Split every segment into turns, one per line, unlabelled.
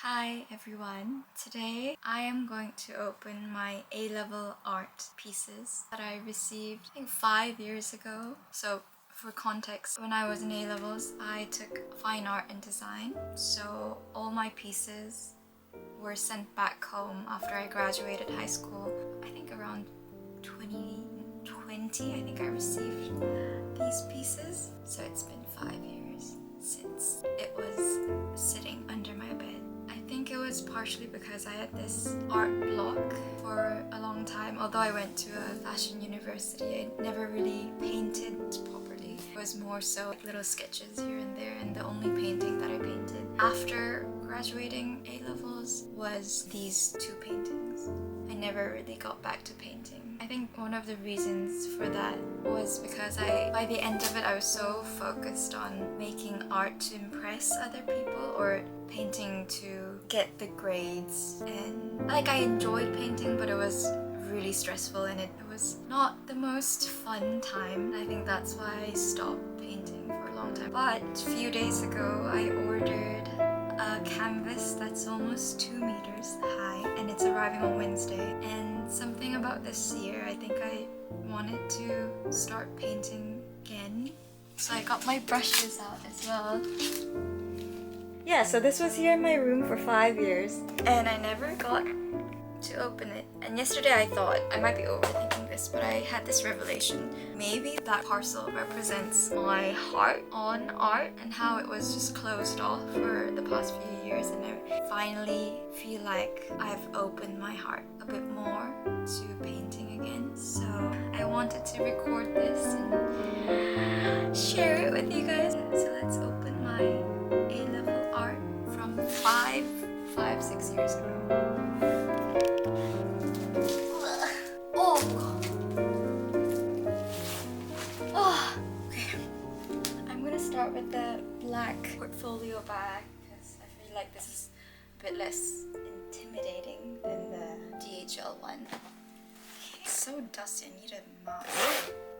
Hi everyone. Today I am going to open my A-level art pieces that I received I think 5 years ago. So for context, when I was in A-levels, I took fine art and design. So all my pieces were sent back home after I graduated high school. I think around 2020, I think I received these pieces. So it's been 5 years since it was sitting under my bed. I think it was partially because I had this art block for a long time. Although I went to a fashion university, I never really painted properly. It was more so like little sketches here and there, and the only painting that I painted after graduating A-levels was these two paintings. I never really got back to painting. I think one of the reasons for that was because by the end of it, I was so focused on making art to impress other people or painting to get the grades. And like I enjoyed painting, but it was really stressful and it was not the most fun time. I think that's why I stopped painting for a long time. But a few days ago, I ordered a canvas that's almost 2 meters high and it's arriving on Wednesday. And something about this year, I think I wanted to start painting again. So I got my brushes out as well. Yeah, so this was here in my room for 5 years and I never got to open it. And yesterday I thought I might be overthinking this, but I had this revelation. Maybe that parcel represents my heart on art and how it was just closed off for the past few years, and I finally feel like I've opened my heart a bit more to painting again. So I wanted to record this and share it with you guys. So let's open my A-level art from 6 years ago. Start with the black portfolio bag because I feel like this is a bit less intimidating than the DHL one. It's so dusty, I need a mop.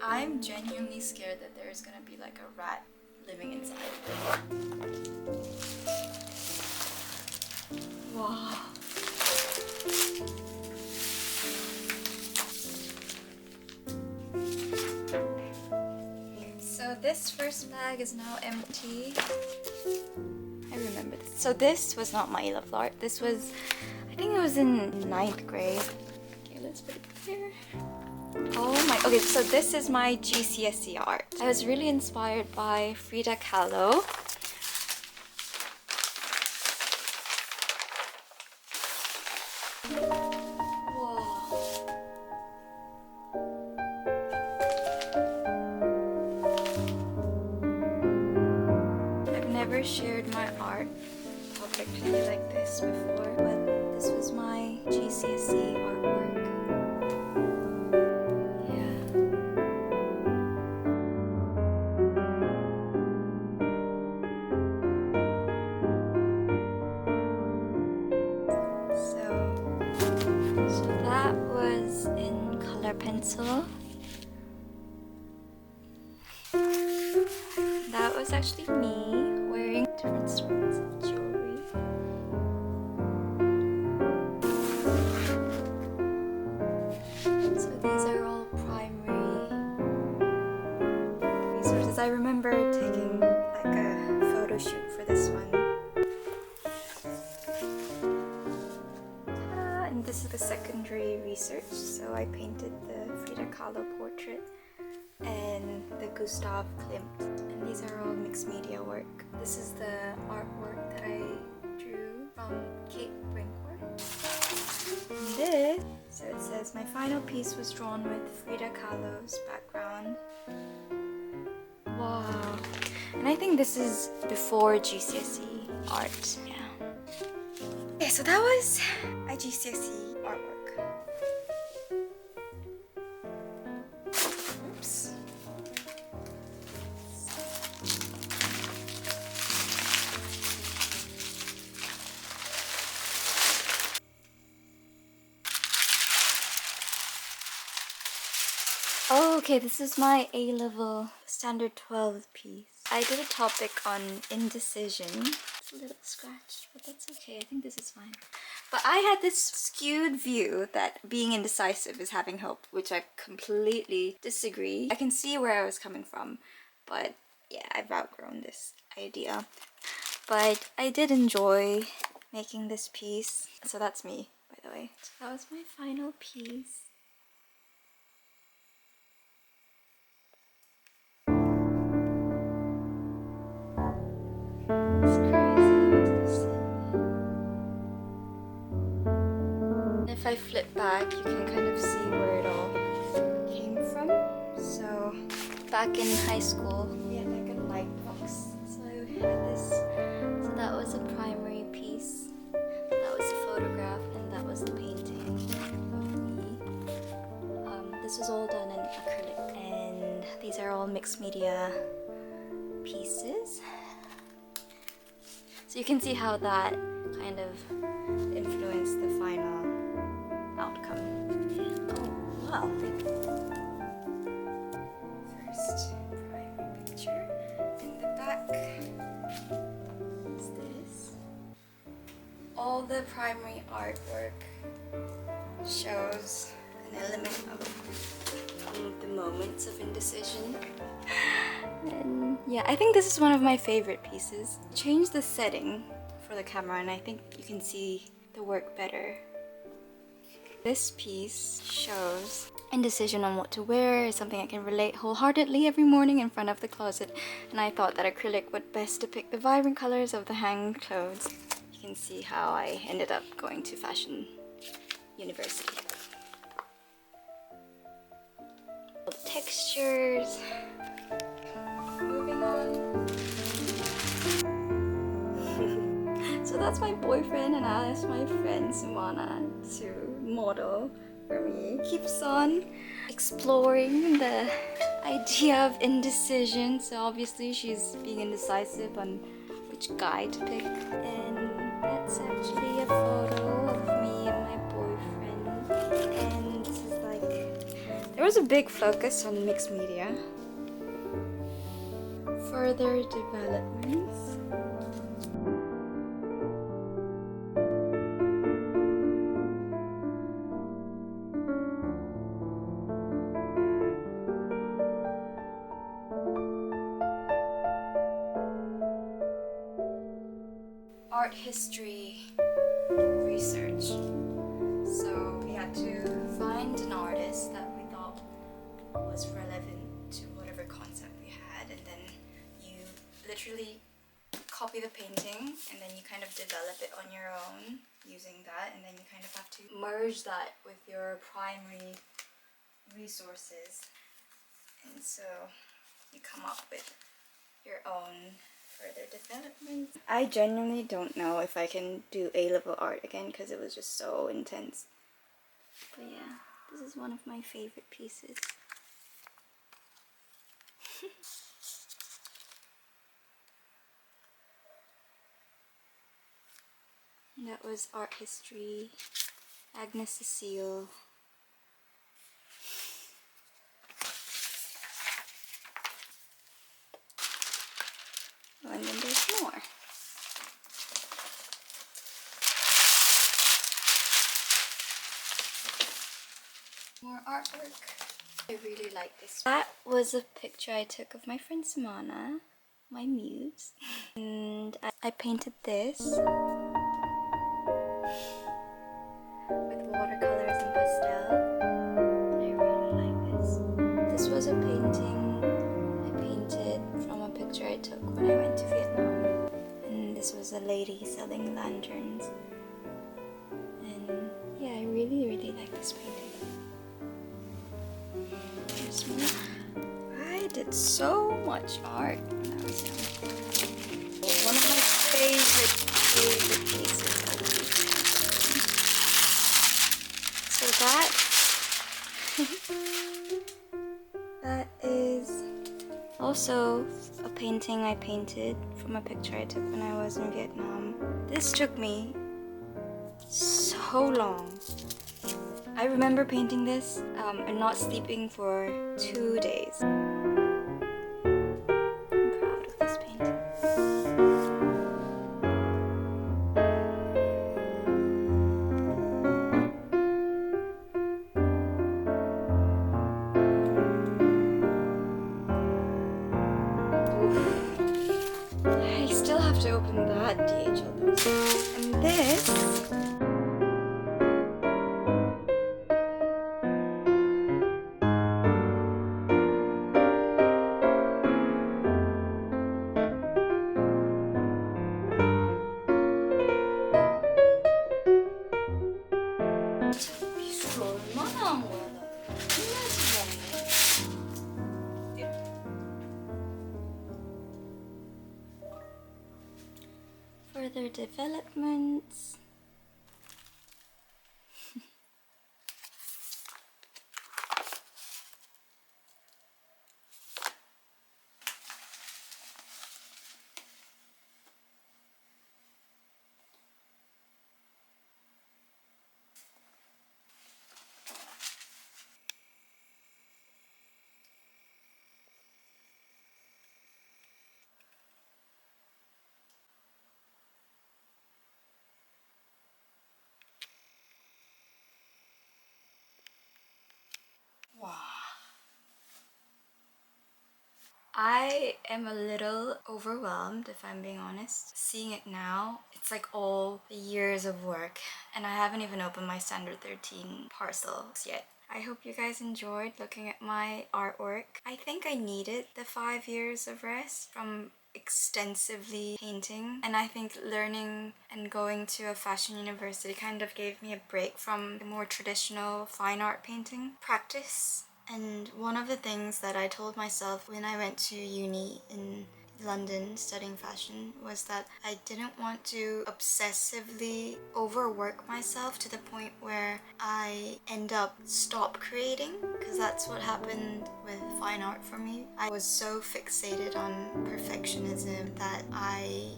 I'm genuinely scared that there's gonna be like a rat living inside. Wow. So this first bag is now empty. I remember this. So this was not my A-level art. This was, I think it was in 9th grade. Okay, let's put it here. Oh my, okay, so this is my GCSE art. I was really inspired by Frida Kahlo. Never shared my art publicly like this before, but this was my GCSE artwork. Yeah. So that was in color pencil. That was actually me wearing different sorts of jewelry. So these are all primary resources. I remember taking like a photo shoot for this one. And this is the secondary research. So I painted the Frida Kahlo portrait and the Gustav Klimt, and these are all mixed media work. This is the artwork that I drew from Kate Brinkworth. And this, so it says, my final piece was drawn with Frida Kahlo's background. Wow. And I think this is before GCSE art. Yeah. Okay, so that was my GCSE artwork. Oh, okay, this is my A-level standard 12 piece. I did a topic on indecision. It's a little scratched, but that's okay. I think this is fine. But I had this skewed view that being indecisive is having hope, which I completely disagree. I can see where I was coming from, but yeah, I've outgrown this idea. But I did enjoy making this piece. So that's me, by the way. So that was my final piece. It's crazy. If I flip back, you can kind of see where it all came from. So back in high school, we had like a light box. So I had this. So that was a primary piece. That was the photograph, and that was the painting of me. This was all done in acrylic, and these are all mixed media pieces. So you can see how that kind of influenced the final outcome. Oh, wow. First primary picture. In the back is this. All the primary artwork shows an element of the moments of indecision. And yeah, I think this is one of my favorite pieces. Change the setting for the camera and I think you can see the work better. This piece shows indecision on what to wear, is something I can relate wholeheartedly every morning in front of the closet, and I thought that acrylic would best depict the vibrant colors of the hang clothes. You can see how I ended up going to fashion university. All the textures. Moving on. So that's my boyfriend, and I asked my friend Sumana to model for me. Keeps on exploring the idea of indecision. So obviously she's being indecisive on which guy to pick. And that's actually a photo of me and my boyfriend. And this is like, there was a big focus on mixed media. Further developments. Art history research. So we had to find an artist that we thought was relevant to whatever concept we had, and then you literally copy the painting and then you kind of develop it on your own using that, and then you kind of have to merge that with your primary resources, and so you come up with your own further development. I genuinely don't know if I can do A-level art again because it was just so intense. But yeah, this is one of my favorite pieces. And that was art history, Agnes Cecile. Oh, and then there's more. More artwork. I really like this. That was a picture I took of my friend Samana, my muse. And I painted this with watercolors and pastel. And I really like this. This was a painting I painted from a picture I took when I went to Vietnam. And this was a lady selling lanterns. And yeah, I really, really like this painting. Here's more. I did so much art when I was young. One of my favorite pieces of the So that is also a painting I painted from a picture I took when I was in Vietnam. This took me so long. I remember painting this and not sleeping for 2 days. I'm proud of this painting. DHL. And this 미술 얼마나 한 거야 나. 끝내지도 않네. Further developments. Wow. I am a little overwhelmed, if I'm being honest. Seeing it now, it's like all the years of work, and I haven't even opened my standard 13 parcels yet. I hope you guys enjoyed looking at my artwork. I think I needed the 5 years of rest from extensively painting, and I think learning and going to a fashion university kind of gave me a break from the more traditional fine art painting practice. And one of the things that I told myself when I went to uni in London studying fashion was that I didn't want to obsessively overwork myself to the point where I end up stop creating, because that's what happened with fine art for me. I was so fixated on perfectionism that I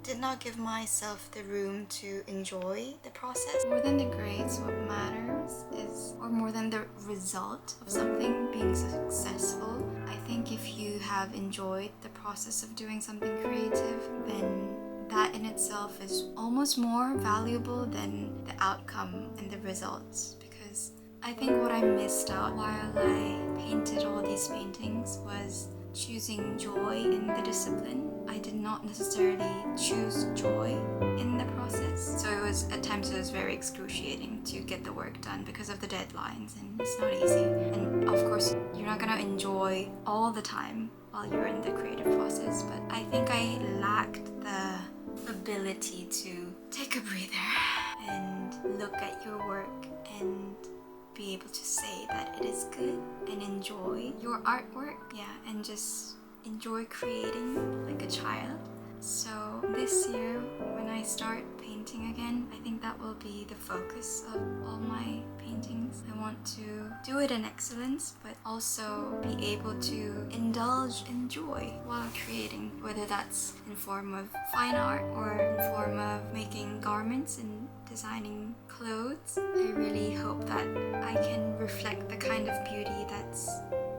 did not give myself the room to enjoy the process. More than the grades, what matters is, or more than the result of something being successful, I think if you have enjoyed the process of doing something creative, then that in itself is almost more valuable than the outcome and the results. Because I think what I missed out while I painted all these paintings was choosing joy in the discipline. I did not necessarily choose joy in the process. So at times it was very excruciating to get the work done because of the deadlines, and it's not easy. And of course, you're not gonna enjoy all the time while you're in the creative process, but I think I lacked the ability to take a breather and look at your work and be able to say that it is good and enjoy your artwork, and just enjoy creating like a child. So this year when I start painting again, I think that will be the focus of all my paintings. I want to do it in excellence, but also be able to indulge in joy while creating, whether that's in form of fine art or in form of making garments and designing clothes. I really hope that I can reflect the kind of beauty that's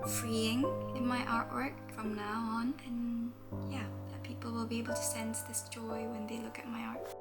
freeing in my artwork from now on, and that people will be able to sense this joy when they look at my art.